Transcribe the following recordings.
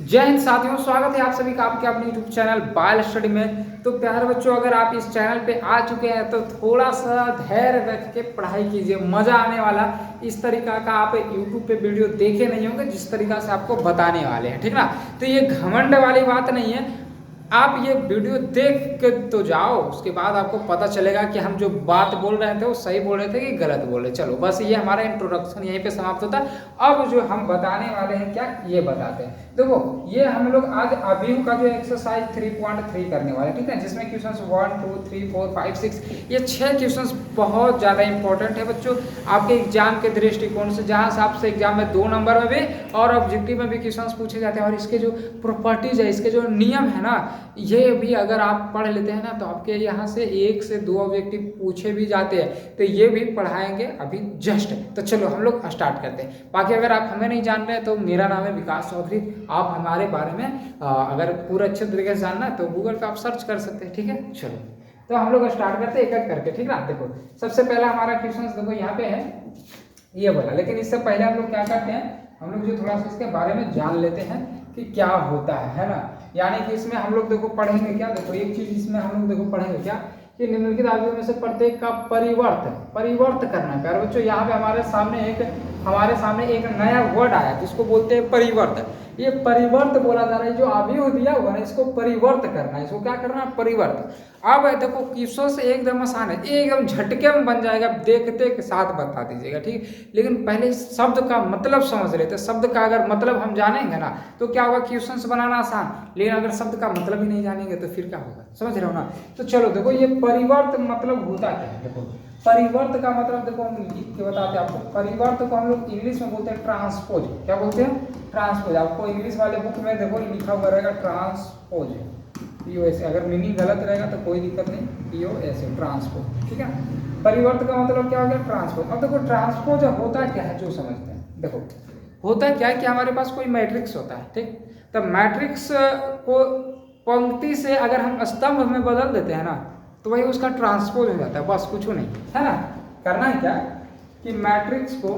जय हिंद साथियों, स्वागत है आप सभी का आपके अपने यूट्यूब चैनल बाल स्टडी में। तो प्यारे बच्चों, अगर आप इस चैनल पे आ चुके हैं तो थोड़ा सा धैर्य रख के पढ़ाई कीजिए, मजा आने वाला। इस तरीका का आप यूट्यूब पे वीडियो देखे नहीं होंगे जिस तरीका से आपको बताने वाले हैं, ठीक ना। तो ये घमंड वाली बात नहीं है, आप ये वीडियो देख के तो जाओ, उसके बाद आपको पता चलेगा कि हम जो बात बोल रहे थे वो सही बोल रहे थे कि गलत बोल रहे। चलो बस ये हमारा इंट्रोडक्शन यहीं पे समाप्त होता है। अब जो हम बताने वाले हैं क्या, ये बताते हैं। देखो, ये हम लोग आज अभियू का जो एक्सरसाइज 3.3 करने वाले हैं, ठीक है, जिसमें क्वेश्चन 1 2 3 4 5 6 ये 6 क्वेश्चन बहुत ज़्यादा इंपॉर्टेंट है बच्चों आपके एग्जाम के दृष्टिकोण से, जहाँ से आपसे एग्जाम में 2 नंबर में भी और ऑब्जेक्टिव में भी क्वेश्चन पूछे जाते हैं। और इसके जो प्रॉपर्टीज है, इसके जो नियम है ना, ये भी अगर आप पढ़ लेते हैं ना तो आपके यहाँ से 1 से 2 ऑब्जेक्टिव पूछे भी जाते हैं, तो ये भी पढ़ाएंगे अभी जस्ट। तो चलो हम लोग स्टार्ट करते हैं। बाकी अगर आप हमें नहीं जानते हैं तो मेरा नाम है विकास चौधरी। आप हमारे बारे में अगर पूरा अच्छे तरीके से जानना है तो गूगल पे आप सर्च कर सकते हैं, ठीक है। चलो तो हम लोग स्टार्ट करते हैं एक एक करके, ठीक ना। देखो सबसे पहला हमारा क्वेश्चन देखो यहाँ पे है ये वाला, लेकिन इससे पहले हम लोग क्या करते हैं, हम लोग जो थोड़ा सा इसके बारे में जान लेते हैं कि क्या होता है ना। यानी कि इसमें हम लोग देखो पढ़ेंगे क्या, देखो एक चीज इसमें हम लोग देखो पढ़ेंगे क्या कि निम्नलिखित आयु में से प्रत्येक का परिवर्त करना है। प्यारे बच्चों, यहाँ पे हमारे सामने एक नया वर्ड आया जिसको बोलते हैं परिवर्त। ये परिवर्त बोला जा रहा है, जो अवयव दिया हुआ है इसको परिवर्त करना है। इसको क्या करना है, परिवर्त। अब देखो क्वेश्चन से एकदम आसान है, एकदम झटके में बन जाएगा, देखते के साथ बता दीजिएगा, ठीक। लेकिन पहले शब्द का मतलब समझ लेते। शब्द का अगर मतलब हम जानेंगे ना तो क्या होगा, क्वेश्चन से बनाना आसान। लेकिन अगर शब्द का मतलब ही नहीं जानेंगे तो फिर क्या होगा, समझ रहे हो ना। तो चलो देखो, ये परिवर्त मतलब होता क्या है। देखो परिवर्त का मतलब देखो हम लिख के बताते हैं आपको। परिवर्त को हम लोग इंग्लिश में बोलते हैं ट्रांसपोज। क्या बोलते हैं, ट्रांसपोज। आपको इंग्लिश वाले बुक में देखो लिखा हुआ रहेगा ट्रांसपोज, POS। अगर मीनिंग गलत रहेगा तो कोई दिक्कत नहीं, POS ट्रांसपोज, ठीक है। परिवर्त का मतलब क्या हो गया, ट्रांसपोज। अब देखो ट्रांसपोज होता क्या है जो समझते हैं। देखो होता क्या है कि हमारे पास कोई मैट्रिक्स होता है, ठीक। तो मैट्रिक्स को पंक्ति से अगर हम स्तंभ में बदल देते हैं ना तो वही उसका ट्रांसपोज हो जाता है, बस कुछ नहीं है ना। करना है क्या कि मैट्रिक्स को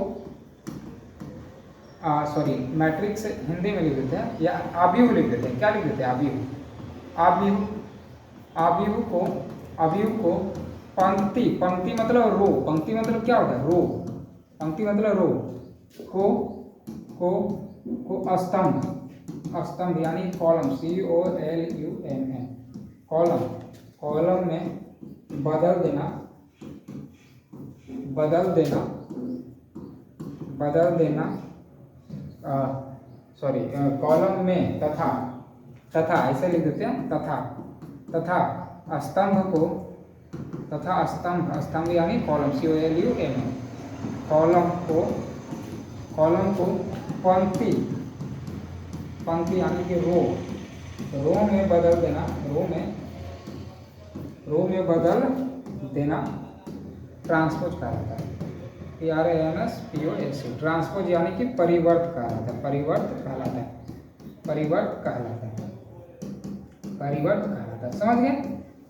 मैट्रिक्स हिंदी में लिख देते हैं या आव्यूह लिख देते हैं। क्या लिख देते हैं, आव्यूह को पंक्ति मतलब रो, पंक्ति मतलब क्या होता है, रो। पंक्ति मतलब रो को स्तंभ यानी कॉलम, COLUMN, कॉलम में बदल देना कॉलम में तथा ऐसे लिख देते हैं, तथा स्तंभ यानी कॉलम, COLUMN, कॉलम को पंक्ति यानी कि रो में बदल देना ट्रांसपोज कहलाता है। TRANSPOZ, ट्रांसपोज यानी कि परिवर्त कहलाता है। समझ गए।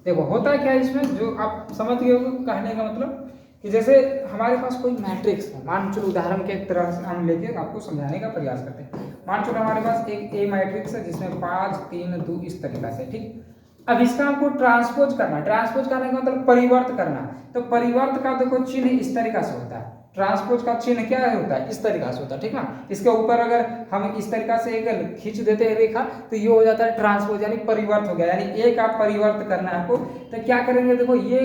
देखो होता क्या है इसमें, जो आप समझ गए हो कहने का मतलब कि जैसे हमारे पास कोई मैट्रिक्स है, मान चलो उदाहरण के एक तरह से हम लेके आपको समझाने का प्रयास करते हैं। मान चलो हमारे पास एक A मैट्रिक्स है जिसमें 5 3 2 इस तरीका से, ठीक। अब इसका हमको ट्रांसपोज करना है। ट्रांसपोज करने का मतलब परिवर्त करना। तो परिवर्त का देखो चिन्ह इस तरीका से होता है। ट्रांसपोज का चिन्ह क्या होता है, इस तरीका से होता है, ठीक ना। इसके ऊपर अगर हम इस तरीका से एक खींच देते हैं रेखा तो ये हो जाता है ट्रांसपोज यानी परिवर्त हो गया। यानी एक आप परिवर्त करना है आपको, तो क्या करेंगे, देखो ये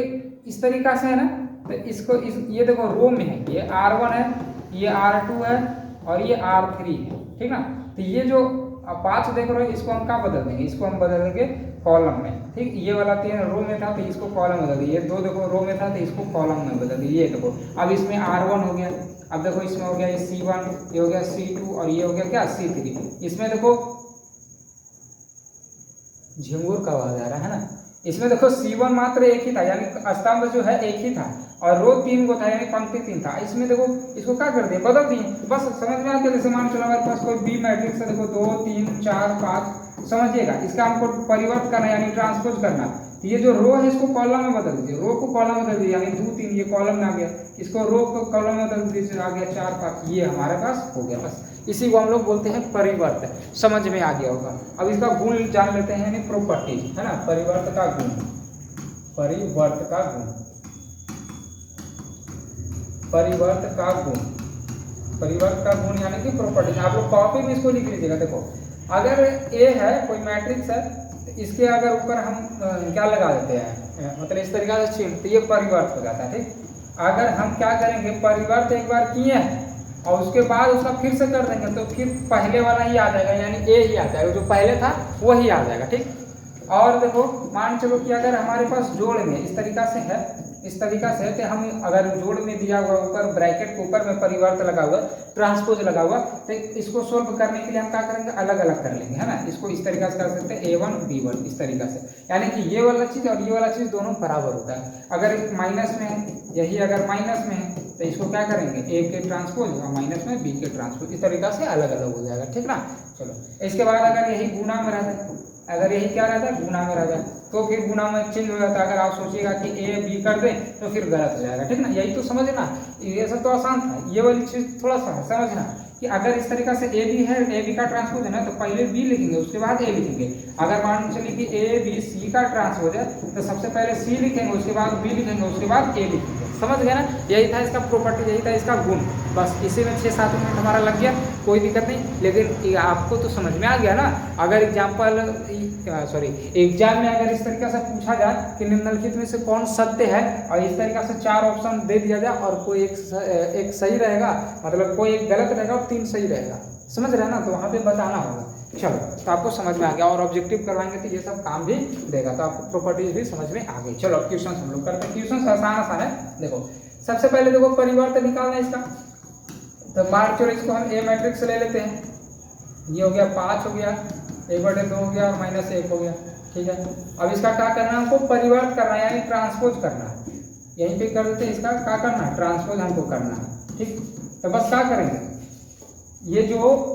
इस तरीका से है ना, तो इसको ये देखो रो में है, ये R1 है, ये R2 है और ये R3 है, ठीक ना। तो ये जो 5 देख रहे हो इसको हम क्या बदल देंगे, इसको हम बदल देंगे कॉलम में, ठीक। ये वाला 3 रो में था तो इसको कॉलम में बदल दिए, ये 2 देखो रो में था तो इसको कॉलम में बदल दिए। ये देखो अब इसमें R1 हो गया, अब देखो इसमें हो गया ये C1, ये हो गया C2 और ये हो गया क्या, C3। इसमें देखो झिंगुर का आवाज आ रहा है ना। इसमें देखो C1 मात्र एक ही था, यानी स्तंभ जो है एक ही था, और रो 3 को था यानी पंक्ति 3 था। इसमें देखो इसको क्या कर दिया, बदल दिए। बस समझ में आ गया। जैसे मान चलो हमारे पास कोई B मैट्रिक्स है, देखो 2 3 4 5, समझिएगा। इसका हमको परिवर्त करना यानी ट्रांसपोज करना। तो ये जो रो है इसको कॉलम में बदल दीजिए, रो को कॉलम में बदल दीजिए, यानी 2 3 ये कॉलम में आ गया, इसको रो को कॉलम में बदल दीजिए, आ गया 4 5, ये हमारे पास हो गया। बस इसी को हम लोग बोलते हैं परिवर्त। समझ में आ गया होगा। अब इसका गुण जान लेते हैं, यानी प्रॉपर्टी, है ना, परिवर्त का गुण, परिवर्त का गुण, परिवर्त का गुण, परिवर्त का गुण यानी कि प्रॉपर्टी। आप लोग कॉपी में इसको लिख लीजिएगा। देखो अगर ए है कोई मैट्रिक्स है, तो इसके अगर ऊपर हम क्या लगा देते हैं, मतलब इस तरीके से चिन्ह, तो ये परिवर्त हो जाता है। ठीक, अगर हम क्या करेंगे, परिवर्त एक बार किए हैं और उसके बाद उसका फिर से कर देंगे, तो फिर पहले वाला ही आ जाएगा, यानी ए ही आ जाएगा, जो पहले था वही आ जाएगा। ठीक, और देखो मान चलो कि अगर हमारे पास जोड़ में इस तरीका से है, इस तरीका से है, तो हम अगर जोड़ में दिया हुआ ऊपर ब्रैकेट के ऊपर में परिवर्त लगा हुआ, ट्रांसपोज लगा हुआ, तो इसको सोल्व करने के लिए हम क्या करेंगे, अलग अलग कर लेंगे, है ना। इसको इस तरीका से कर सकते हैं A1 B1 इस तरीका से, यानी कि ये वाला चीज़ और ये वाला चीज़ दोनों बराबर होता है। अगर माइनस में है, यही अगर माइनस में है, तो इसको क्या करेंगे, A के ट्रांसपोज और माइनस में B के ट्रांसपोज, इस तरीका से अलग अलग हो जाएगा। ठीक ना। चलो इसके बाद अगर यही गुना में रहता है, अगर यही क्या रहता है, गुना में रह जाए, तो फिर गुना में चेंज हो जाता है। अगर आप सोचिएगा कि ए बी कर दें तो फिर गलत हो जाएगा। ठीक ना, यही तो समझना, ये सब तो आसान था। ये वाली चीज़ थोड़ा सा समझना कि अगर इस तरीका से ए बी है, ए बी का ट्रांसपोज है ना, तो पहले बी लिखेंगे उसके बाद ए लिखेंगे। अगर मान चलिए कि ए बी सी का ट्रांसपोज है, तो सबसे पहले सी लिखेंगे, उसके बाद बी लिखेंगे, उसके बाद ए लिखेंगे। समझ गए ना, यही था इसका प्रॉपर्टी, यही था इसका गुण। बस इसी में 6-7 मिनट हमारा लग गया, कोई दिक्कत नहीं। लेकिन आपको तो समझ में आ गया ना। अगर एग्जाम में अगर इस तरीके से पूछा जाए कि निम्नलिखित में से कौन सत्य है, और इस तरीके से 4 ऑप्शन दे दिया जाए और कोई एक सही रहेगा, मतलब कोई एक गलत रहेगा और 3 सही रहेगा, समझ रहे हैं ना, तो वहाँ पे बताना होगा। चलो, तो आपको समझ में आ गया, और ऑब्जेक्टिव करवाएंगे तो ये सब काम भी देगा, तो आपको प्रॉपर्टीज भी समझ में आ गई। चलो अब क्वेश्चन हम लोग करते हैं। क्वेश्चन आसान है। देखो सबसे पहले देखो परिवर्तन निकालना है इसका, तो मान चलो इसको हम ए मैट्रिक्स ले लेते हैं। ये हो गया 5 हो गया, 1/2 हो गया और -1 हो गया। ठीक है, अब इसका क्या करना है, हमको परिवर्त करना है, यानी ट्रांसपोज करना है। यहीं पे कर देते हैं, इसका क्या करना है, ट्रांसपोज हमको करना है। ठीक, तो बस क्या करेंगे, ये जो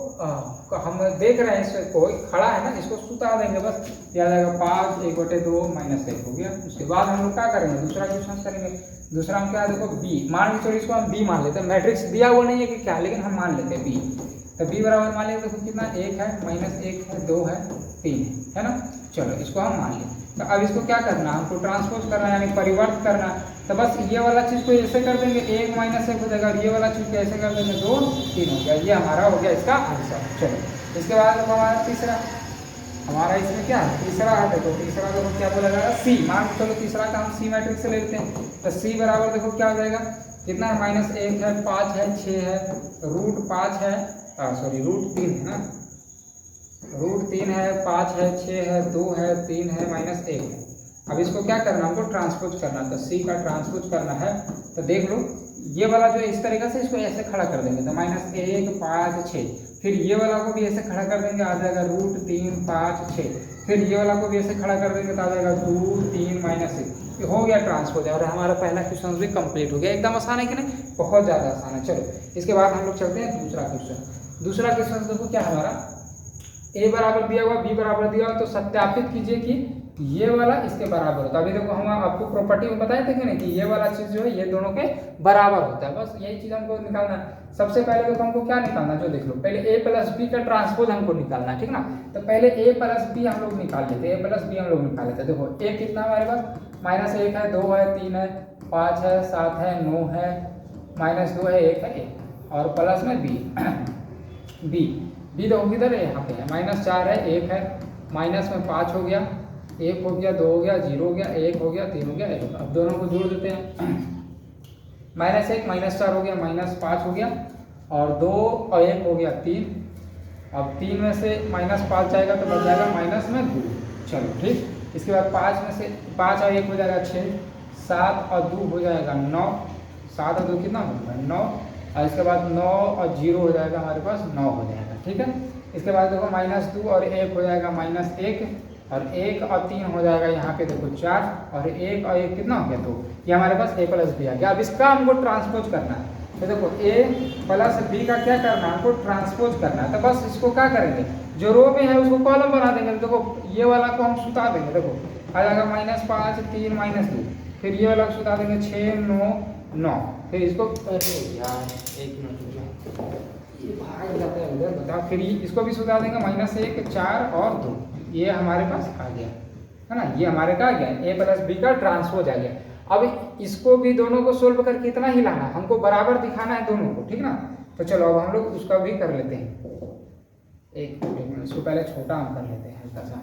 हम देख रहे हैं इसको खड़ा है ना, इसको सुता देंगे, बस याद आएगा 5 1/2 -1 हो गया। उसके बाद हम लोग क्या करेंगे, दूसरा क्वेश्चन करेंगे। दूसरा हम क्या, देखो बी मान लीजिए, इसको हम बी मान लेते हैं। मैट्रिक्स दिया हुआ नहीं है कि क्या, लेकिन हम मान लेते हैं बी। तो बी बराबर मान लेते, देखो कितना, 1 है, -1 है, 2 है, 3 है ना। चलो इसको हम मान लें। तो अब इसको क्या करना, हमको ट्रांसपोज करना है, यानी परिवर्त करना। तो बस ये वाला चीज़ को ऐसे कर देंगे, 1 -1 हो जाएगा, और ये वाला चीज़ को ऐसे कर देंगे, 2 3 हो गया। ये हमारा हो गया इसका आंसर। चलो इसके बाद हमारा तीसरा, हमारा इसमें क्या है, तीसरा है। देखो तीसरा देखो क्या बोला जाएगा, सी। मान चलो तीसरा का हम सी मैट्रिक्स से ले लेते हैं। तो सी बराबर देखो क्या हो जाएगा, कितना है, -1 है, 5 है, 6 है, √5 है, √3 है ना, √3 है, 5 है, 6 है, 2 है, 3 है, -1 है। अब इसको क्या करना, हमको ट्रांसपोज करना। तो सी का ट्रांसपोज करना है, तो देख लो ये वाला जो इस तरीके से इसको ऐसे खड़ा कर देंगे, तो -1 5 6, फिर ये वाला को भी ऐसे खड़ा कर देंगे, आ जाएगा √3 5 6, फिर ये वाला को भी ऐसे खड़ा कर देंगे, तो आ जाएगा 2 3 -1। ये हो गया ट्रांसपोज, और हमारा पहला क्वेश्चन भी कंप्लीट हो गया। एकदम आसान है कि नहीं, बहुत ज़्यादा आसान है। चलो इसके बाद हम लोग चलते हैं दूसरा क्वेश्चन। दूसरा क्वेश्चन देखो क्या हमारा, ए बराबर दिया हुआ, बी बराबर दिया हुआ, तो सत्यापित कीजिए कि ये वाला इसके बराबर होता है। अभी देखो हम आपको प्रॉपर्टी में बताए थे कि नहीं, कि ये वाला चीज़ जो है ये दोनों के बराबर होता है। बस यही चीज़ हमको निकालना है। सबसे पहले देखो हमको क्या निकालना है, जो देख लो, पहले a + b का ट्रांसपोज हमको निकालना है। ठीक ना, तो पहले a + b हम लोग निकाल लेते हैं, a + b हम लोग निकाल लेते हैं। देखो a कितना हमारे पास, -1 है, 2 है, 3 है, 5 है, 7 है, 9 है, -2 है, 1 है, 1 और प्लस में b देखो किधर है, यहाँ पे है, -4 है, 1 है, माइनस में 5 हो गया, 1 हो गया, 2 हो गया, 0 हो गया, 1 हो गया, 3 हो गया, 1। अब दोनों को जोड़ देते हैं, -1 -4 हो गया, -5 हो गया, और 2 और 1 हो गया 3। अब 3 में से -5 जाएगा तो बच जाएगा -2। चलो ठीक, इसके बाद 5 में से 5 और 1 हो जाएगा 6, 7 और 2 हो जाएगा 9, 7 और 2 कितना होगा 9, और इसके बाद 9 और 0 हो जाएगा हमारे पास 9 हो जाएगा। ठीक है, इसके बाद देखो -2 और 1 हो जाएगा -1, और 1 और 3 हो जाएगा यहाँ पे देखो 4, और 1 और 1 कितना हो गया 2। ये हमारे पास a + b आ गया। अब इसका हमको ट्रांसपोज करना है, तो देखो a + b का क्या करना है, हमको ट्रांसपोज करना है। तो बस इसको क्या करेंगे, जो रो में है उसको कॉलम बना देंगे। देखो ये वाला को हम सुता देंगे, देखो आ जाएगा -5 3 -2, फिर ये वाला सुता देंगे 6 9 9, फिर इसको यार 1 मिनट ये भाग जाता है उधर, बताओ। फिर इसको भी सुधार देंगे, -1 4 और 2, ये हमारे पास आ गया है ना। ये हमारे का आ गया a प्लस बी का ट्रांसपोज आ गया। अब इसको भी दोनों को सोल्व करके इतना ही लाना, हमको बराबर दिखाना है दोनों को, ठीक ना। तो चलो अब हम लोग उसका भी कर लेते हैं। एक मिनट, इसको पहले छोटा हम कर लेते हैं हल्का सा,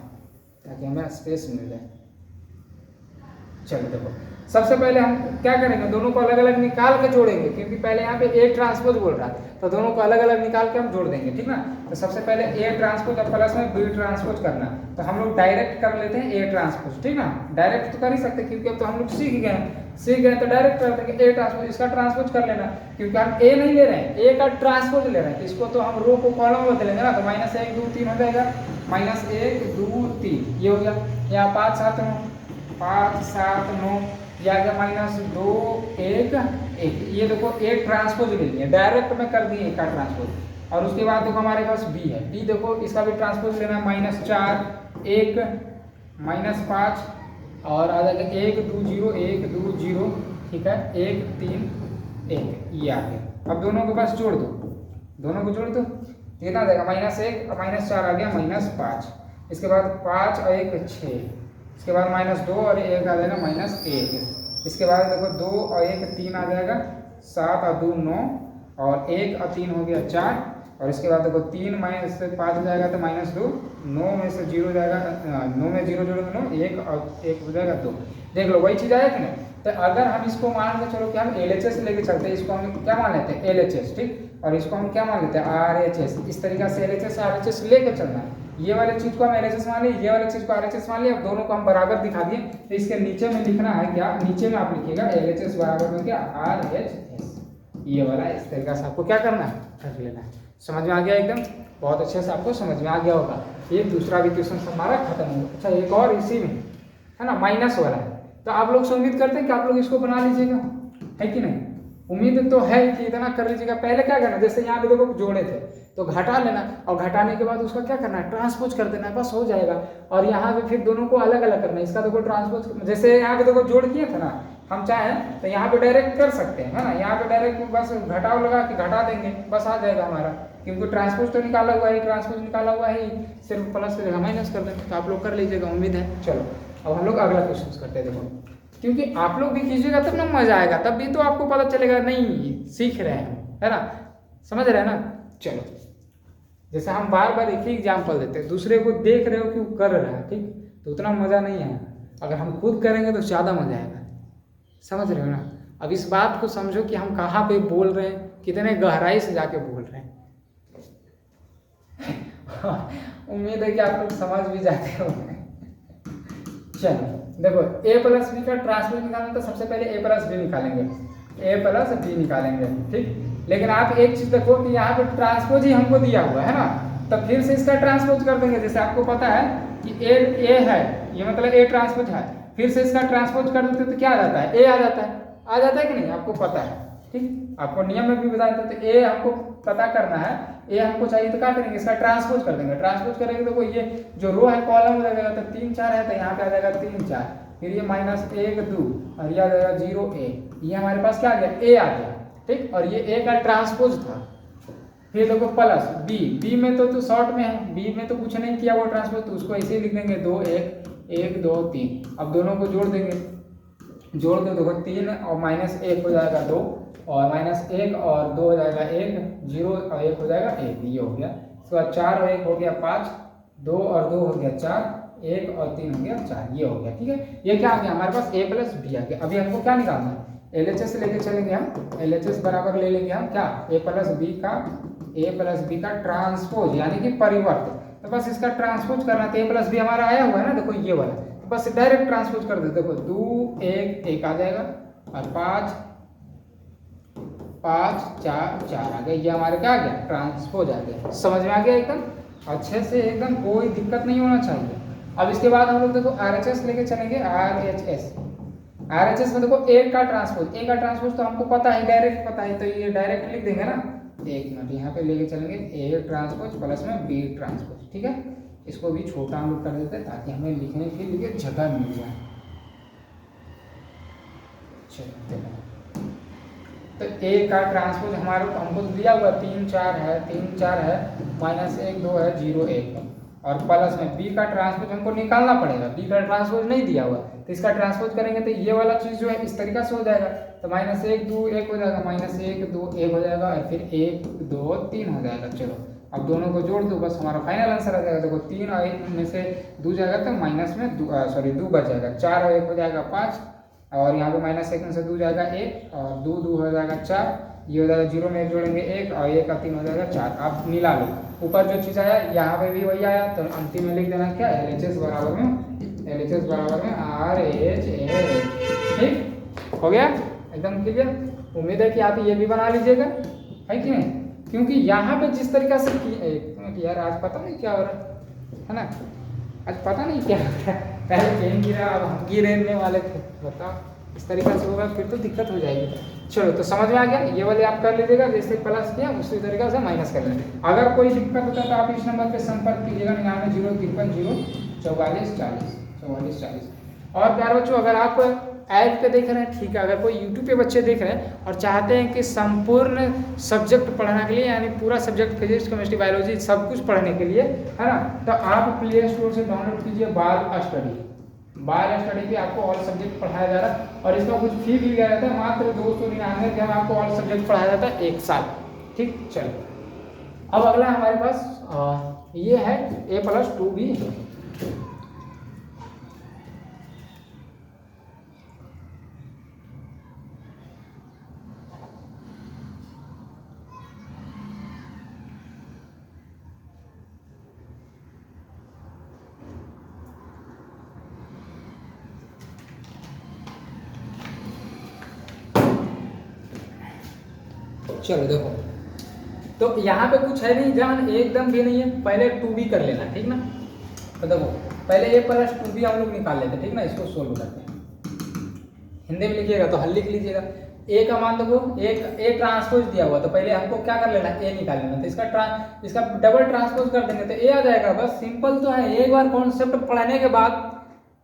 ताकि हमें स्पेस मिल जाए। चलो देखो, सबसे पहले हम क्या करेंगे, दोनों को अलग अलग निकाल के जोड़ेंगे, क्योंकि पहले यहाँ पे ए ट्रांसपोज बोल रहा है, तो दोनों को अलग अलग निकाल के हम जोड़ देंगे, ठीक ना। तो सबसे पहले ए ट्रांसपोज और प्लस में बी ट्रांसपोज करना, तो हम लोग डायरेक्ट कर लेते हैं ए ट्रांसपोज, ठीक ना। डायरेक्ट तो कर ही सकते, क्योंकि अब तो हम लोग सीख गए तो डायरेक्ट कर देंगे ए ट्रांसपोज। इसका ट्रांसपोज कर लेना, क्योंकि हम ए नहीं ले रहे हैं, ए का ट्रांसपोज ले रहे हैं, तो इसको तो हम रो को कॉलम में बदलेंगे ना। तो -1 2 3 हो जाएगा, -1 2 3 ये हो गया। यहाँ 5 7 9, 5 7 9 या गया -2 1 1। ये देखो ए ट्रांसपोज ले लिया, डायरेक्ट में कर दिए ए का ट्रांसपोज। और उसके बाद देखो हमारे पास बी है, बी देखो इसका भी ट्रांसपोज लेना है, -4 1 -5 और आ जाएगा 1 2 0 1 2 0, ठीक है, 1 3 1, ये आ गया। अब दोनों के पास जोड़ दो, दोनों को जोड़ दो, कितना आ जाएगा, -1 और -4 आ गया -5। इसके बाद 5 और 1 6, इसके बाद -2 और 1 आ जाएगा -1। इसके बाद देखो 2 और 1 3 आ जाएगा, 7 और 2 9 और 1 और 3 हो गया 4। और इसके बाद देखो 3 से 5 हो जाएगा तो -2, 9 में से 0 जाएगा, 9 में 0 जोड़ो 9, 1 और 1 हो जाएगा 2। देख लो वही चीज़ आया कि नहीं। तो अगर हम इसको मान के चलो कि हम LHS लेके चलते हैं, इसको हम क्या मान लेते हैं LHS, ठीक, और इसको हम क्या मान लेते हैं RHS। इस तरीके से LHS RHS लेके चलना है। ये वाले चीज को हम LHS मान लिए, ये वाले चीज को RHS मान लिए, अब दोनों को हम बराबर दिखा दिए। तो इसके नीचे में लिखना है क्या, नीचे में आप लिखिएगा LHS बराबर में क्या RHS, ये वाला। इस तरीके से आपको क्या करना है, कर लेना है। समझ में आ गया एकदम, बहुत अच्छे से आपको समझ में आ गया होगा। ये दूसरा भी क्वेश्चन हमारा खत्म हो गया। अच्छा एक और इसी में है ना, माइनस वाला है, तो आप लोग से उम्मीद करते हैं कि आप लोग इसको बना लीजिएगा, है कि नहीं। उम्मीद तो है कि इतना कर लीजिएगा। पहले क्या करना, जैसे यहाँ पे देखो जोड़े थे तो घटा लेना, और घटाने के बाद उसका क्या करना है, ट्रांसपोज कर देना है, बस हो जाएगा। और यहाँ पे फिर दोनों को अलग अलग करना है। इसका देखो ट्रांसपोज, जैसे यहाँ पे देखो जोड़ किए थे ना, हम चाहें तो यहाँ पे डायरेक्ट कर सकते हैं, है ना। यहाँ पे डायरेक्ट बस घटाव लगा के घटा देंगे, बस आ जाएगा हमारा, क्योंकि ट्रांसपोज तो निकाला हुआ है, ट्रांसपोज निकाला हुआ है, सिर्फ प्लस की जगह माइनस कर देंगे। तो आप लोग कर लीजिएगा, उम्मीद है। चलो अब हम लोग अगला क्वेश्चन करते हैं। देखो, क्योंकि आप लोग भी कीजिएगा तब ना मजा आएगा, तब भी तो आपको पता चलेगा नहीं सीख रहे हैं, है ना, समझ रहे हैं ना। चलो, जैसे हम बार बार एक ही एग्जाम्पल देते हैं, दूसरे को देख रहे हो कि वो कर रहा है, ठीक, तो उतना मज़ा नहीं है। अगर हम खुद करेंगे तो ज़्यादा मजा आएगा, समझ रहे हो ना। अब इस बात को समझो कि हम कहाँ पे बोल रहे हैं, कितने गहराई से जाके बोल रहे हैं। उम्मीद है कि आप लोग समझ भी जाते हो। चलो देखो, a प्लस बी का ट्रांसपोज निकालना, तो सबसे पहले a प्लस बी निकालेंगे, a प्लस बी निकालेंगे, ठीक। लेकिन आप एक चीज देखो कि यहाँ पे ट्रांसपोज ही हमको दिया हुआ है ना, तो फिर से इसका ट्रांसपोज कर देंगे। जैसे आपको पता है कि a है, ये मतलब a ट्रांसपोज है, फिर से इसका ट्रांसपोज कर देते तो क्या आ जाता है, a आ जाता है कि नहीं, आपको पता है, ठीक। आपको नियम में भी बता देते, तो a हमको पता करना है, ए हमको चाहिए, तो क्या करेंगे, इसका ट्रांसपोज कर देंगे। ट्रांसपोज करेंगे तो ये जो रो है कॉलम हो जाएगा, तो 3 4 है, तो यहाँ पे आ जाएगा 3 4, फिर ये -1 2 और ये आ जाएगा 0 1, ये हमारे पास क्या आ गया, ए आ गया, ठीक। और ये ए का ट्रांसपोज था। फिर देखो प्लस बी, बी में तो शॉर्ट में है, बी में तो कुछ नहीं किया वो ट्रांसपोज, तो उसको ऐसे ही लिख देंगे 2 1 1 2 3। अब दोनों को जोड़ देंगे, जोड़ दो, देखो 3 और -1 हो जाएगा 2, और -1 और 2 हो जाएगा 1, 0 और 1 हो जाएगा 1, ये हो गया। उसके बाद 4 और 1 हो गया 5, 2 और 2 हो गया 4, 1 और 3 हो गया 4, ये हो गया, ठीक है। ये क्या आ गया हमारे पास, a प्लस बी आ गया। अभी हमको क्या निकालना है, LHS लेके चलेंगे हम, LHS बराबर ले लेंगे हम क्या, a प्लस बी का ट्रांसपोज यानी कि परिवर्त। तो बस इसका ट्रांसपोज करना, तो a प्लस बी हमारा आया हुआ है ना, देखो ये वाला, तो बस डायरेक्ट ट्रांसपोज कर देते। देखो 2 1 1 आ जाएगा, और 5 5 4 4 आ गया, ये हमारे क्या आ गया, ट्रांसपोज आ गया। समझ में आ गया एकदम अच्छे से, एकदम कोई दिक्कत नहीं होना चाहिए। अब इसके बाद हम लोग देखो RHS लेके चलेंगे, RHS में देखो ए का ट्रांसपोज तो हमको पता है, डायरेक्ट पता है, तो ये डायरेक्ट लिख देंगे ना। एक मिनट, यहाँ पे लेके चलेंगे ए ट्रांसपोज प्लस में बी ट्रांसपोज, ठीक है। इसको भी छोटा हम लोग कर देते हैं ताकि हमें लिखने के लिए जगह मिल जाए। चलो तो ए का ट्रांसपोज हमारे को हमको दिया हुआ 3 4 है, 3 4 है, -1 2 है, 0 1 है, और प्लस में बी का ट्रांसपोज हमको निकालना पड़ेगा। बी का ट्रांसपोज नहीं दिया हुआ, तो इसका ट्रांसपोज करेंगे तो ये वाला चीज़ जो है इस तरीका से हो जाएगा। तो -1 2 1 हो जाएगा, -1 2 1 हो जाएगा, और फिर 1 2 3 हो जाएगा। चलो अब दोनों को जोड़ दो, बस हमारा फाइनल आंसर आ जाएगा। देखो 3 और 1 में से 2 जाएगा तो माइनस में 2 बच जाएगा, 4 और 1 हो जाएगा 5, और यहाँ पे -1 में से 2 जाएगा 1, और 2 2 हो जाएगा 4, ये हो जाएगा 0 में 1 जोड़ेंगे 1, और 1 का 3 हो जाएगा 4। आप मिला लो, ऊपर जो चीज़ आया यहाँ पे भी वही आया, तो अंतिम में लिख देना क्या, LHS बराबर में RH। ठीक हो गया, एकदम क्लियर। उम्मीद है कि आप ये भी बना लीजिएगा, है कि नहीं, क्योंकि यहाँ पे जिस तरीका से यार आज पता नहीं क्या हो रहा है ना, आज पता नहीं क्या हो रहा है, पहले कहीं गिरा अब हम गिरने वाले थे, बताओ इस तरीका से होगा फिर तो दिक्कत हो जाएगी। चलो तो समझ में आ गया, ये वाले आप कर लीजिएगा, जैसे प्लस किया उसी तरीके से माइनस कर लेंगे। अगर कोई दिक्कत होता है तो आप इस नंबर पे संपर्क कीजिएगा 99 053 04440। और प्यारे बच्चों, अगर आप ऐप पे देख रहे हैं, ठीक है, अगर कोई यूट्यूब पे बच्चे देख रहे हैं और चाहते हैं कि संपूर्ण सब्जेक्ट पढ़ने के लिए, यानी पूरा सब्जेक्ट फिजिक्स केमिस्ट्री बायोलॉजी सब कुछ पढ़ने के लिए, है ना, तो आप प्ले स्टोर से डाउनलोड कीजिए बाल स्टडी पे आपको ऑल सब्जेक्ट पढ़ाया जा रहा है, और इसका कुछ फी भी लिया जाता है, मात्र 299 में आपको ऑल सब्जेक्ट पढ़ाया जाता है 1 साल। ठीक, चलो अब अगला हमारे पास ये है A+2B। चलो देखो, तो यहाँ पे कुछ है नहीं, जान एकदम भी नहीं है, पहले 2B कर लेना, ठीक ना। तो देखो पहले A+2B हम लोग निकाल लेते हैं, ठीक ना, इसको सोल्व करते हैं। हिंदी में लिखिएगा तो हल लिख लीजिएगा। ए का मान देखो, ए ट्रांसपोज दिया हुआ, तो पहले हमको क्या कर लेना, ए निकाल लेना, तो इसका डबल ट्रांसपोज कर देंगे तो ए आ जाएगा। बस सिंपल तो है, एक बार कॉन्सेप्ट पढ़ाने के बाद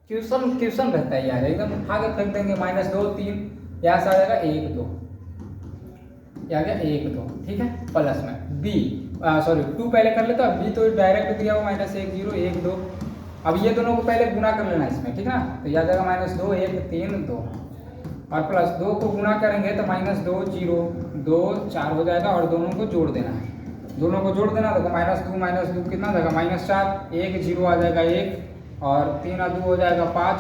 क्वेश्चन रहता है यार, एकदम उठा के फेंक देंगे, -2 3, यहाँ से आ जाएगा 1 2, आ गया 1 2, ठीक है, प्लस में बी 2 पहले कर लेते हैं, बी तो डायरेक्ट दिया हुआ -1 0 1 2। अब ये दोनों को पहले गुना कर लेना इसमें, ठीक ना, तो यह आ जाएगा -2 1 3 2, और प्लस 2 को गुना करेंगे तो -2 0 2 4 हो जाएगा, और दोनों को जोड़ देना है, दोनों को जोड़ देना। देखो -2 कितना जाएगा, -4 1 0 आ जाएगा 1, और 3 और 2 हो जाएगा 5,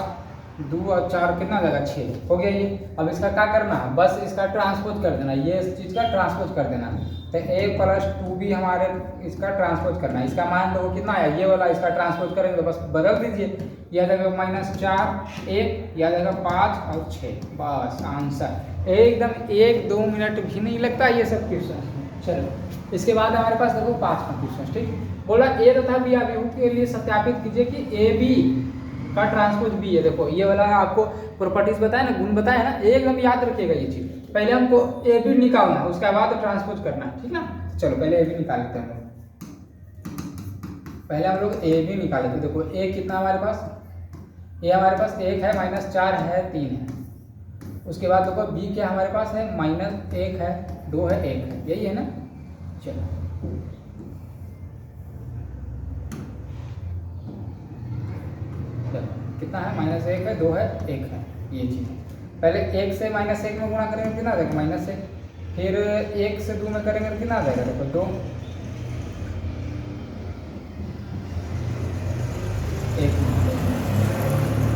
2 और 4 कितना जाएगा 6 हो गया ये। अब इसका क्या करना है, बस इसका ट्रांसपोज कर देना, ये इस चीज़ का ट्रांसपोज कर देना, तो A+2B हमारे इसका ट्रांसपोज करना है। इसका मान देखो कितना है, ये वाला इसका ट्रांसपोज करेंगे तो बस बदल दीजिए, यह आ जाएगा -4 1, यह आ जाएगा 5 और 6, बस आंसर। एकदम 1-2 मिनट भी नहीं लगता ये सब क्वेश्चन। चलो इसके बाद हमारे पास देखो 5वां क्वेश्चन, ठीक, बोला ए तथा बी अभियुक्त के लिए सत्यापित कीजिए कि AB का ट्रांसपोज बी है। देखो ये वाला आपको प्रॉपर्टीज बताया ना, गुण बताया ना, एकदम याद रखिएगा ये चीज। पहले हमको ए बी निकालना, उसके बाद ट्रांसपोज करना, ठीक ना। चलो पहले ए बी निकाल लेते हैं हम लोग, पहले हम लोग ए बी निकाले। तो देखो ए कितना हमारे पास, ए हमारे पास 1 है, -4 है, 3 है। उसके बाद देखो बी क्या हमारे पास है, -1 है, 2 है, 1 है, यही है ना। चलो कितना है, -1 है, 2 है, 1 है, ये चीज़। पहले 1 से -1 में गुणा करेंगे कितना आ जाएगा, -1, फिर 1 से 2 में करेंगे कितना आ जाएगा, देखो 2, 1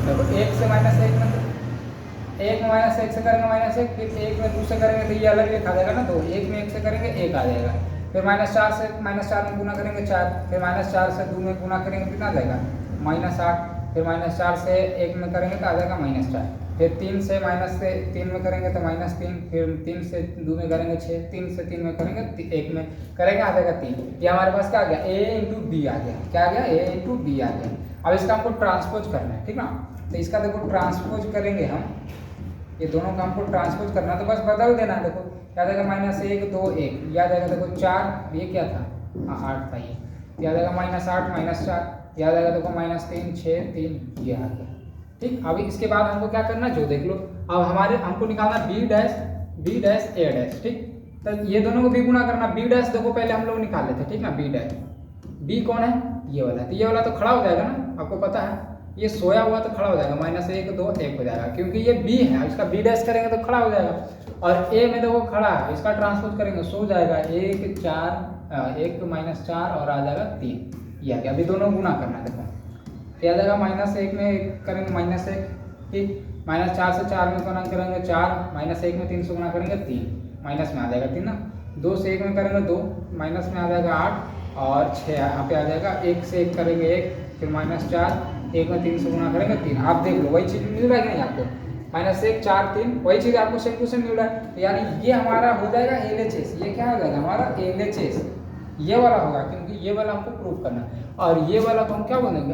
देखो 1 से -1 में, 1 में -1 से करेंगे -1, फिर 1 में 2 से करेंगे तो ये अलग लिखा जाएगा ना, 2 1 में 1 से करेंगे 1 आ जाएगा, फिर -4 से -4 में गुना करेंगे 4, फिर -4 से 2 में गुना करेंगे कितना आ जाएगा, -8, फिर -4 से 1 में करेंगे तो आ जाएगा -4, फिर 3 से -3 में करेंगे तो -3, फिर 3 से 2 में करेंगे 6, 3 से 3 में करेंगे 1 में करेंगे आ जाएगा 3। ये हमारे पास क्या आ गया, A × B आ गया, क्या आ गया, A × B आ गया। अब इसका हमको ट्रांसपोज करना है, ठीक ना। तो इसका देखो ट्रांसपोज करेंगे हम, ये दोनों का हमको ट्रांसपोज करना, तो बस बदल देना है। देखो क्या जाएगा, -1 2 1, याद आएगा देखो 4, ये क्या था, 8 था, ये याद आएगा -8 -4, याद आएगा देखो -3 6 3, ये आ गया, ठीक। अभी इसके बाद हमको क्या करना, जो देख लो, अब हमको निकालना B' बी डैश ए डैश, ठीक। तो ये दोनों को भी गुना करना, बी डैश देखो पहले हम लोग निकाल लेते हैं, ठीक ना, बी डैश, बी कौन है, ये वाला, तो ये वाला तो खड़ा हो जाएगा ना, आपको पता है, ये सोया हुआ तो खड़ा हो जाएगा, -1 2 1 हो जाएगा, क्योंकि ये बी है, इसका बी डैश करेंगे तो खड़ा हो जाएगा, और ए में देखो खड़ा है, इसका ट्रांसपोज करेंगे सो जाएगा 1 -4 और आ जाएगा 3, ये आ गया। अभी दोनों गुना करना है, देखो क्या आ जाएगा, -1 में करेंगे -1, ठीक, -4 से 4 में गुना करेंगे 4, -1 में 3 से गुना करेंगे 3, माइनस में आ जाएगा 3 ना, 2 से 1 में करेंगे 2, माइनस में आ जाएगा 8 और 6 यहाँ पे आ जाएगा, 1 से 1 करेंगे 1, फिर -4, 1 में 3 से गुना करेंगे 3, आप देख लो वही चीज़ मिल रहा है कि नहीं आपको, -1 4 3 वही चीज़ आपको सेम टू सेम मिल रहा है, यानी ये हमारा हो जाएगा LHS, ये क्या हो जाएगा हमारा LHS, ये वाला होगा, क्योंकि ये वाला हमको प्रूव करना है, और ये वाला को हम क्या बोलेंगे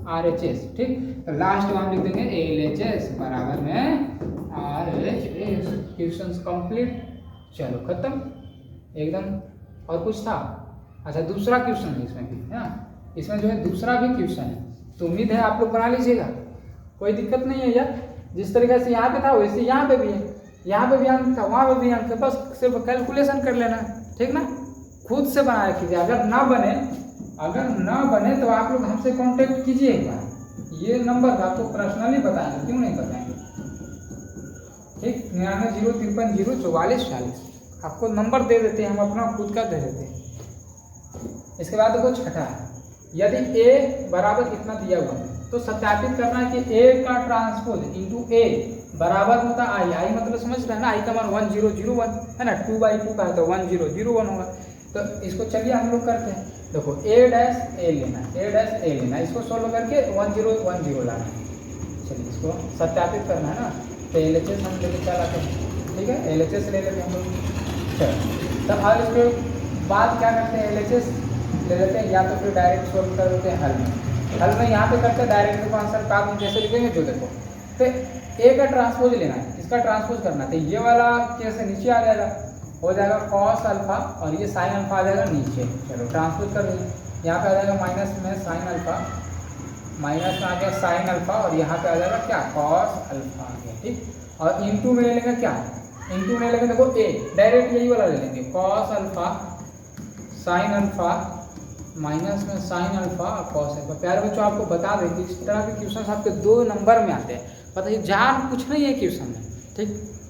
RHS, ठीक। तो लास्ट में हम लिख देंगे LHS बराबर में RHS, क्वेश्चन कंप्लीट, चलो खत्म एकदम। और कुछ था, अच्छा दूसरा क्वेश्चन है इसमें भी, है ना, इसमें जो है दूसरा भी क्वेश्चन है, तो उम्मीद है आप लोग बना लीजिएगा, कोई दिक्कत नहीं है यार, जिस तरीके से यहाँ पे था वैसे यहाँ पे भी है, यहाँ पे भी अंक था, वहाँ पे भी अंक है, बस सिर्फ कैलकुलेशन कर लेना, ठीक ना, खुद से बना कीजिए, अगर ना बने तो आप लोग हमसे कांटेक्ट कीजिए एक बार, ये नंबर आपको पर्सनली बताएंगे, क्यों नहीं बताएंगे, ठीक, 99 053 044 आपको नंबर दे देते हैं, हम अपना खुद का दे देते हैं। इसके बाद देखो छठा है, यदि a बराबर इतना दिया हुआ है तो सत्यापित करना है कि a का ट्रांसपोज इंटू a बराबर होता है i मतलब समझ रहे हैं ना, i का मान 1001 है ना, 2/2 का है तो 1001 होगा, तो इसको चलिए हम लोग करते हैं, देखो a डैश a लेना, इसको सोल्व करके 1010 लाना है, चलिए इसको सत्यापित करना है ना, तो LHS हम लेके चलाते हैं, ठीक है, LHS ले लेते हैं हम लोग, चलो तो और इसके बाद क्या करते हैं, LHS ले लेते हैं, या तो फिर डायरेक्ट सोल्व कर देते हैं हल में यहाँ पे करते हैं डायरेक्ट को आंसर का जैसे लिखेंगे, जो देखो तो a का ट्रांसपोज लेना है, इसका ट्रांसपोज करना है, तो ये वाला कैसे नीचे आ जाएगा, हो जाएगा cos अल्फा और ये sin अल्फा आ जाएगा नीचे, चलो ट्रांसपोज कर लीजिए, यहाँ पे आ जाएगा माइनस में sin अल्फा, माइनस में आ गया sin अल्फा और यहाँ पे आ जाएगा क्या cos अल्फा आ गया, ठीक, और इंटू में ले लेंगे, क्या इंटू में ले लेंगे, देखो a डायरेक्ट यही वाला ले लेंगे, cos alpha sin alpha minus में sin अल्फा और cos अल्फा। प्यारे बच्चों आपको बता दें कि इस तरह के क्वेश्चन आपके 2 नंबर में आते हैं, पता है जान कुछ नहीं है क्वेश्चन में, ठीक,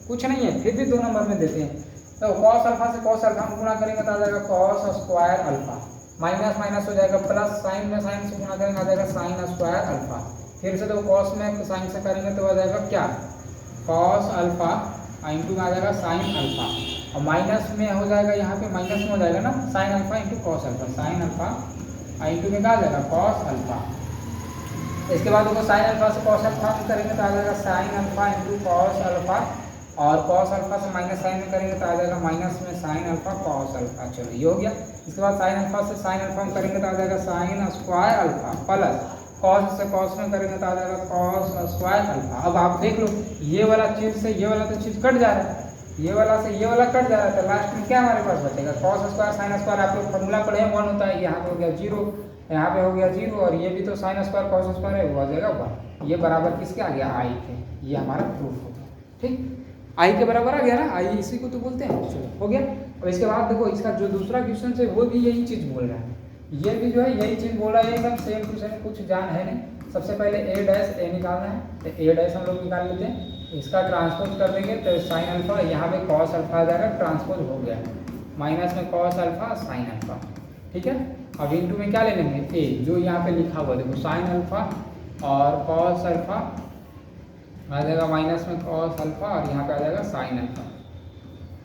कुछ नहीं है, फिर भी 2 नंबर में देते हैं, तो cos अल्फा से cos अल्फा में गुना करेंगे तो आ जाएगा cos square alpha, minus minus हो जाएगा प्लस, sin में sin से गुना करेंगे आ जाएगा sin स्क्वायर अल्फा, फिर से तो cos में sin से करेंगे तो आ जाएगा क्या cos अल्फा इंटू में आ जाएगा sin अल्फा, और माइनस में हो जाएगा, यहाँ पे माइनस में हो जाएगा ना sin alpha into cos alpha, sin alpha into में क्या आ जाएगा cos अल्फा, इसके बाद देखो sin अल्फा से cos अल्फा में करेंगे तो आ जाएगा sin alpha into cos alpha, और cos अल्फा से माइनस साइन में करेंगे तो आ जाएगा माइनस में sin अल्फा cos अल्फा, चलो ये हो गया। इसके बाद sin अल्फा से sin अल्फा में करेंगे तो आ जाएगा sin square alpha, plus cos से cos में करेंगे तो आ जाएगा cos स्क्वायर अल्फा। अब आप देख लो ये वाला चीज़ से ये वाला तो चीज़ कट जा रहा है, ये वाला से ये वाला कट जा रहा है, तो लास्ट में क्या हमारे पास बचेगा cos स्क्वायर sin स्क्वायर, आप लोग फॉर्मूला पढ़े हैं 1 होता है, यहाँ पे हो गया 0, यहाँ पे हो गया 0, और ये भी तो sin स्क्वायर cos स्क्वायर है, वो आ जाएगा 1, ये बराबर किसके आ गया i के, ये हमारा प्रूफ हो गया, ठीक, i के बराबर आ गया ना, i इसी को तो बोलते हैं, चलो हो गया। और इसके बाद देखो इसका जो दूसरा क्वेश्चन है वो भी यही चीज़ बोल रहा है, ये भी जो है यही चीज़ बोल रहा है, एकदम सेम टू सेम, कुछ जान है नहीं। सबसे पहले a डैश a निकालना है, तो a डैश हम लोग निकाल लेते हैं, इसका ट्रांसपोज कर देंगे तो sin अल्फा, यहाँ पे cos अल्फा आ जाएगा, ट्रांसपोज हो गया, माइनस में cos अल्फा sin अल्फा, ठीक है। अब इंटू में क्या ले लेंगे a, जो यहाँ पे लिखा हुआ देखो sin अल्फा और cos अल्फा आ जाएगा माइनस में cos अल्फा, और यहाँ पे आ जाएगा sin अल्फा,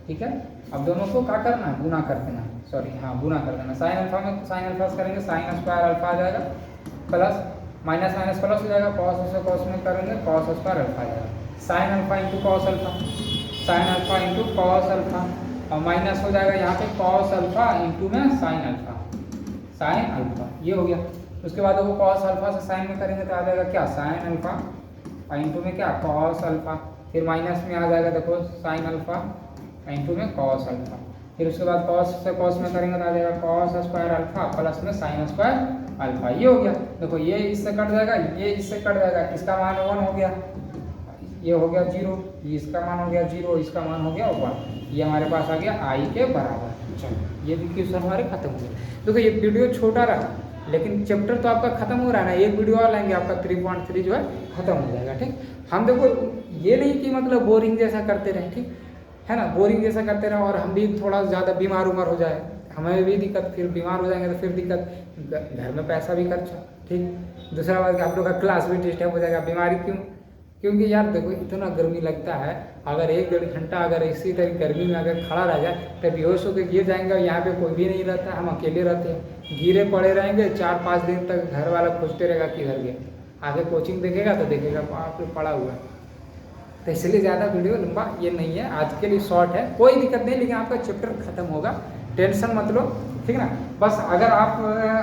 ठीक है। अब दोनों को क्या करना है, गुना कर देना, सॉरी हाँ गुना कर देना, sin अल्फा में sin अल्फा करेंगे sin स्क्वायर अल्फा आ जाएगा, प्लस माइनस माइनस प्लस हो जाएगा, cos से cos में करेंगे cos स्क्वायर अल्फा आ जाएगा, sin alpha into cos alpha, sin alpha into cos alpha, और माइनस हो जाएगा यहाँ पे cos अल्फा इंटू में sin अल्फा, sin अल्फा, ये हो गया। उसके बाद वो cos अल्फा से sin में करेंगे तो आ जाएगा क्या sin अल्फा, और इंटू में क्या cos अल्फा, फिर माइनस में आ जाएगा देखो sin अल्फा इंटू में cos अल्फा, फिर उसके बाद cos से cos में करेंगे तो आ जाएगा cos स्क्वायर अल्फा प्लस में sin स्क्वायर अल्फा, ये हो गया। देखो ये इससे कट जाएगा, ये इससे कट जाएगा, इसका मान 1 हो गया, ये हो गया 0, इसका मान हो गया 0, इसका मान हो गया 1, ये हमारे पास आ गया I के बराबर। चलो ये भी क्वेश्चन हमारे खत्म हो गए। देखो ये वीडियो छोटा रहा लेकिन चैप्टर तो आपका खत्म हो रहा है ना, एक वीडियो और लाएंगे आपका 3.3 जो है खत्म हो जाएगा। ठीक, हम देखो ये नहीं कि मतलब बोरिंग जैसा करते रहे, ठीक है ना, बोरिंग जैसा करते रहे और हम भी थोड़ा ज़्यादा बीमार उमार हो जाए, हमें भी दिक्कत, फिर बीमार हो जाएंगे तो फिर दिक्कत, घर में पैसा भी खर्चा। ठीक, दूसरा बात आप लोग का क्लास भी डिस्टर्ब हो जाएगा। बीमारी क्यों? क्योंकि यार देखो इतना गर्मी लगता है, अगर 1-1.5 घंटा अगर इसी तरह गर्मी में अगर खड़ा रह जाए तो बेहोश होकर गिर जाएंगे। यहाँ पे कोई भी नहीं रहता, हम अकेले रहते हैं, गिरे पड़े रहेंगे 4-5 दिन तक, घर वाला खोजते रहेगा किधर गया। आगे कोचिंग देखेगा तो देखेगा आप पड़ा हुआ है। तो इसलिए ज़्यादा वीडियो लंबा ये नहीं है, आज के लिए शॉर्ट है, कोई दिक्कत नहीं, लेकिन आपका चैप्टर खत्म होगा, टेंशन मत लो, ठीक है ना। बस अगर आप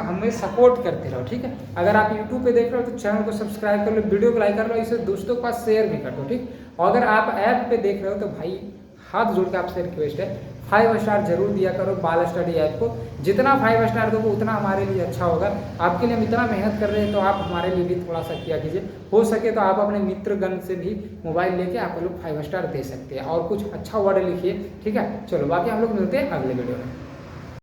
हमें सपोर्ट करते रहो, ठीक है। अगर आप यूट्यूब पे देख रहे हो तो चैनल को सब्सक्राइब कर लो, वीडियो को लाइक कर लो, इसे दोस्तों के पास शेयर भी कर दो, ठीक। और अगर आप ऐप पे देख रहे हो तो भाई हाथ जोड़ के आपसे रिक्वेस्ट है, 5 स्टार जरूर दिया करो बाल स्टडी ऐप को। जितना 5 स्टार दोगे उतना हमारे लिए अच्छा होगा। आपके लिए हम इतना मेहनत कर रहे हैं तो आप हमारे लिए भी थोड़ा सा किया कीजिए। हो सके तो आप अपने मित्रगण से भी मोबाइल लेके आप लोग 5 स्टार दे सकते हैं और कुछ अच्छा वर्ड लिखिए, ठीक है। चलो बाकी हम लोग मिलते हैं अगले वीडियो में।